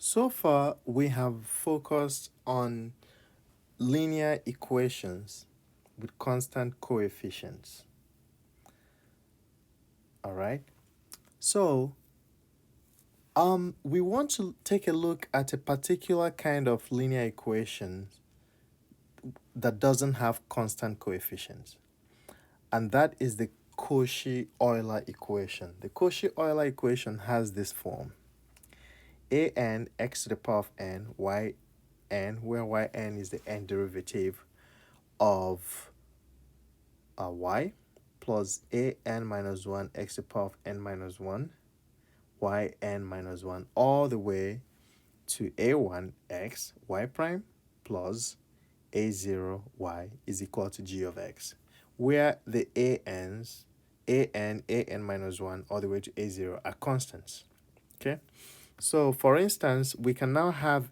So far, we have focused on linear equations with constant coefficients. All right. So, we want to take a look at a particular kind of linear equation that doesn't have constant coefficients, and that is the Cauchy-Euler equation. The Cauchy-Euler equation has this form: an x to the power of n y n, where yn is the n derivative of y, plus an minus 1 x to the power of n minus 1 yn minus 1, all the way to a1 x y prime plus a0 y is equal to g of x, where the an minus 1 all the way to a0 are constants. Okay, so for instance, we can now have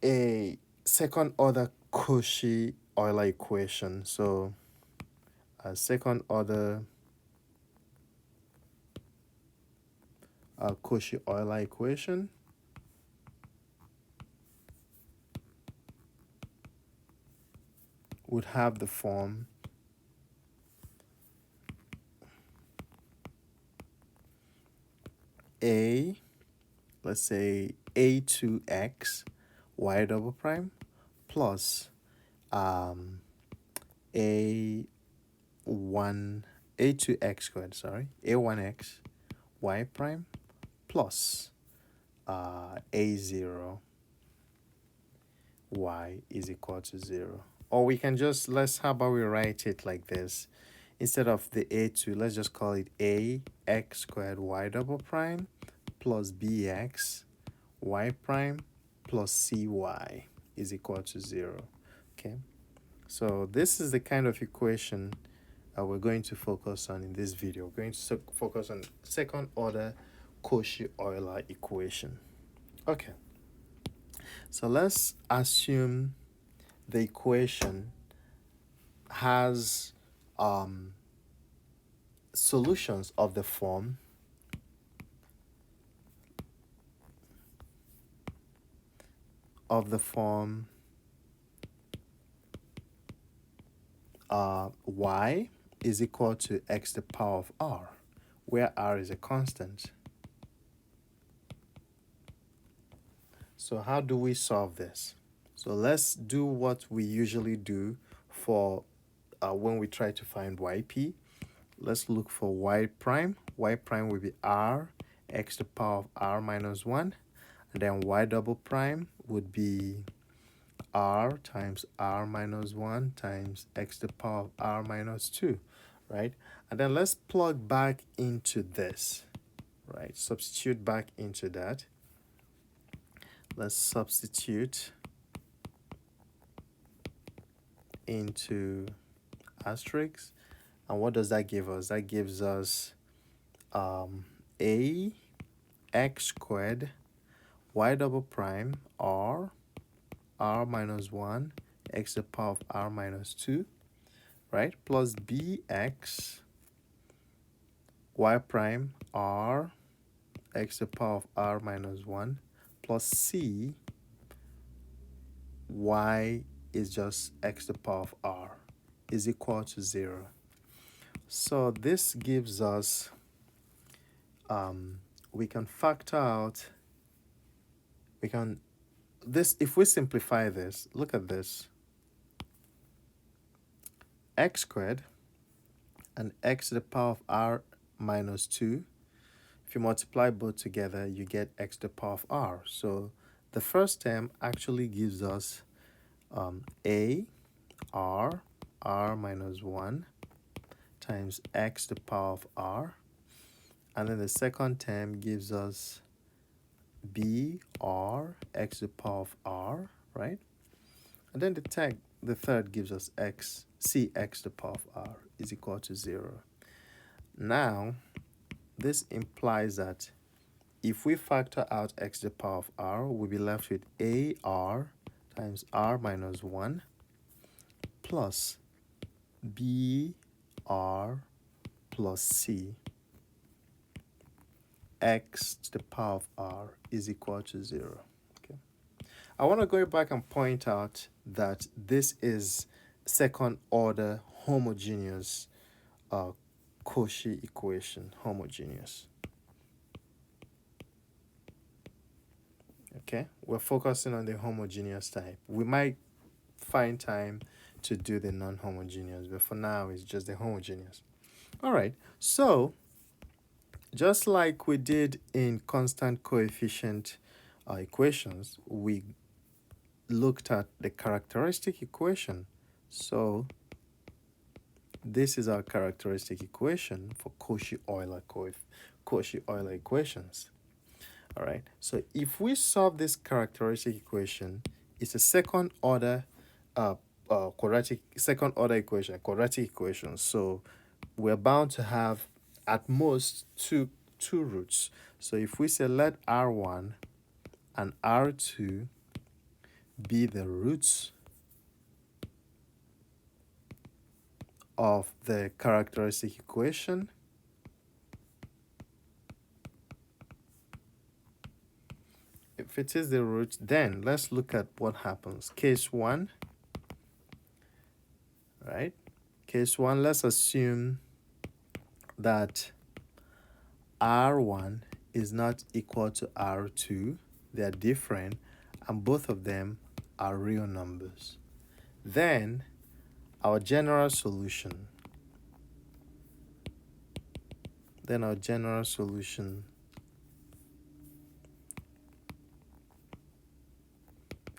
a second order Cauchy-Euler equation. So a second order Cauchy-Euler equation would have the form let's say a2x y double prime plus a2x squared, a1x y prime plus a0 y is equal to 0. Or we can just, how about we write it like this? Instead of the a2, let's just call it ax squared y double prime plus bx y prime plus cy is equal to 0. Okay, so this is the kind of equation we're going to focus on in this video. We're going to focus on second order Cauchy-Euler equation. Okay, so let's assume the equation has solutions of the form y is equal to x to the power of r, where r is a constant. So how do we solve this? So let's do what we usually do for when we try to find yp. Let's look for y prime. Y prime will be r x to the power of r minus 1. And then y double prime would be r times r minus 1 times x to the power of r minus 2, right? And then let's plug back into this, right? Substitute back into that. Let's substitute into asterisk. And what does that give us? That gives us a x squared y double prime r minus 1 x to the power of r minus 2, right? Plus bx y prime r x to the power of r minus 1 plus c y is just x to the power of r is equal to 0. So this gives us, we can factor out, if we simplify this, look at this. X squared and x to the power of r minus 2. If you multiply both together, you get x to the power of r. So the first term actually gives us a r minus 1 times x to the power of r. And then the second term gives us b r x to the power of r, right? And then the third gives us cx to the power of r is equal to 0. Now, this implies that if we factor out x to the power of r, we'll be left with ar times r minus 1 plus br plus c x to the power of r is equal to 0. Okay. I want to go back and point out that this is second order homogeneous Cauchy equation, homogeneous. Okay, we're focusing on the homogeneous type. We might find time to do the non-homogeneous, but for now it's just the homogeneous. All right, so just like we did in constant coefficient equations, we looked at the characteristic equation. So this is our characteristic equation for Cauchy-Euler equations. All right, so if we solve this characteristic equation, it's a second order quadratic equation. So we're bound to have at most two roots. So if we say let R1 and R2 be the roots of the characteristic equation, if it is the root, then let's look at what happens. Case 1, right? Case 1, let's assume that R1 is not equal to R2. They are different, and both of them are real numbers. Then our general solution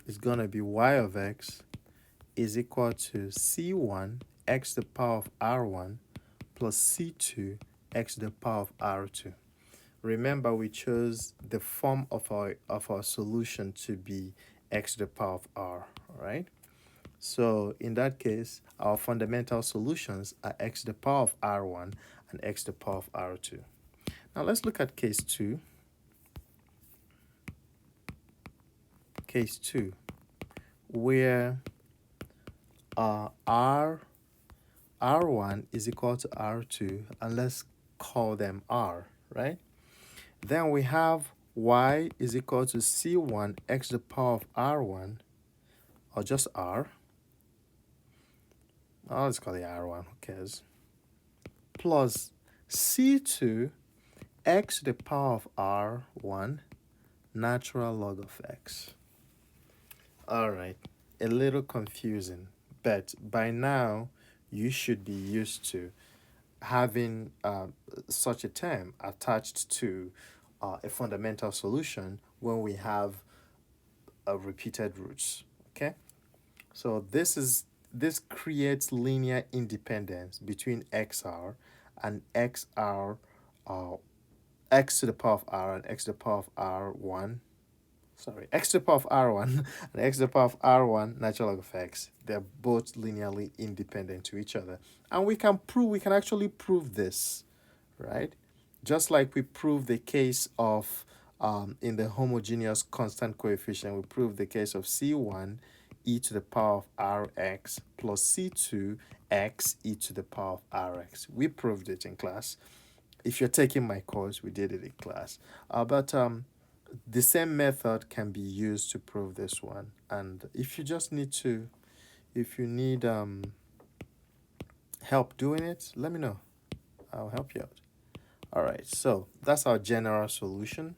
is going to be y of x is equal to c1 x to the power of r1 plus c2 x to the power of r2. Remember, we chose the form of our solution to be x to the power of r, right? So in that case, our fundamental solutions are x to the power of r1 and x to the power of r2. Now let's look at case 2. Case 2, where r1 is equal to r2, and let's call them r, right? Then we have y is equal to c1 x to the power of r1, or just r. Oh, let's call it r1, who cares? Plus c2 x to the power of r1 natural log of x. All right, a little confusing, but by now you should be used to having such a term attached to a fundamental solution when we have repeated roots. Okay, so this creates linear independence between xr and xr, x to the power of r and x to the power of r1. Sorry, x to the power of r1 and x to the power of r1 natural log of x. They're both linearly independent to each other, and we can actually prove this, right? Just like we proved the case of in the homogeneous constant coefficient, we proved the case of c1 e to the power of rx plus c2 x e to the power of rx. We proved it in class. If you're taking my course, we did it in class. But the same method can be used to prove this one. And if you need help doing it, let me know. I'll help you out. All right, so that's our general solution.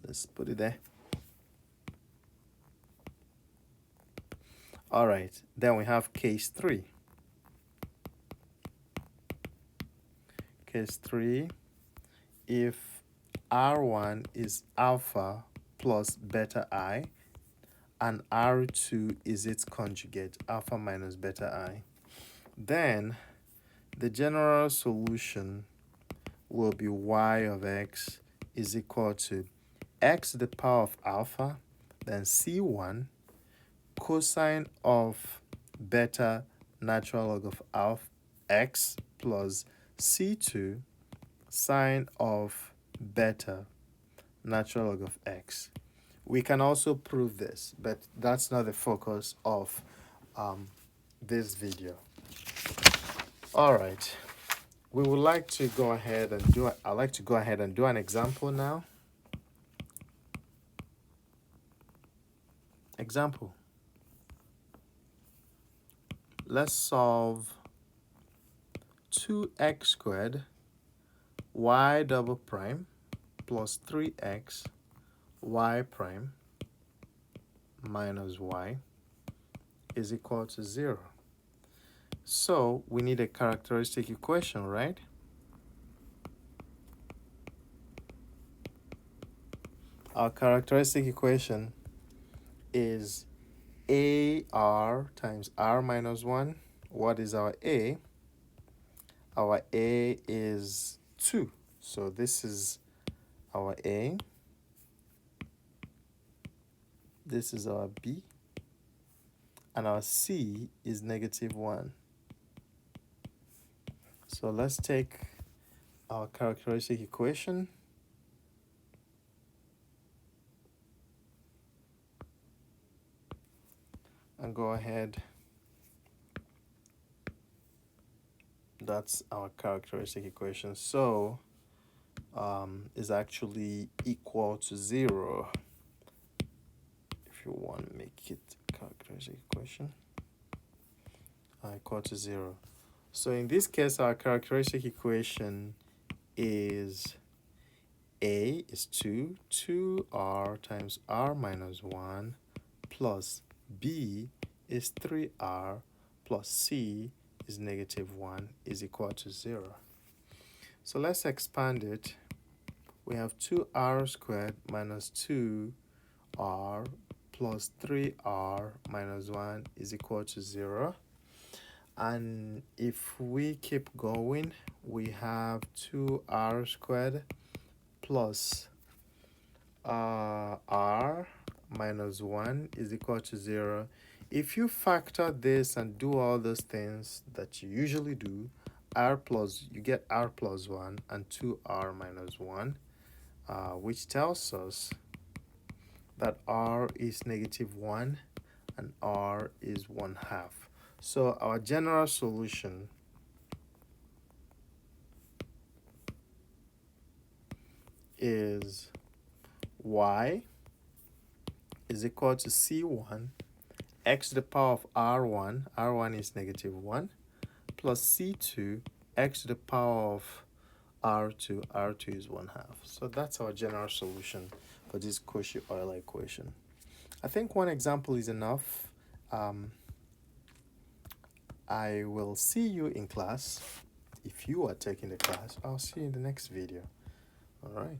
Let's put it there. All right, then we have case 3. Case 3, if R1 is alpha plus beta I, and R2 is its conjugate, alpha minus beta I, then the general solution will be y of x is equal to x to the power of alpha, then c1 cosine of beta natural log of alpha x plus c2 sine of beta natural log of x. We can also prove this, but that's not the focus of this video. All right, we would like to go ahead and do, I'd like to go ahead and do an example now. Example. Let's solve 2x squared y double prime plus 3x y prime minus y is equal to 0. So we need a characteristic equation, right? Our characteristic equation is AR times R minus 1. What is our A? Our A is 2. So this is our A. This is our B. And our C is negative 1. So let's take our characteristic equation and go ahead. That's our characteristic equation. So is actually equal to 0. If you want to make it characteristic equation, equal to 0. So in this case, our characteristic equation is A is 2, 2r times r minus 1 plus B is 3r plus C is negative 1 is equal to 0. So let's expand it. We have 2r squared minus 2r plus 3r minus 1 is equal to 0. And if we keep going, we have 2r squared plus r minus 1 is equal to 0. If you factor this and do all those things that you usually do, you get r plus 1 and 2r minus 1, which tells us that r is negative 1 and r is 1/2. So our general solution is y is equal to c1 x to the power of r1 is negative 1, plus c2 x to the power of r2 is 1/2. So that's our general solution for this Cauchy-Euler equation. I think one example is enough. I will see you in class. If you are taking the class, I'll see you in the next video. All right.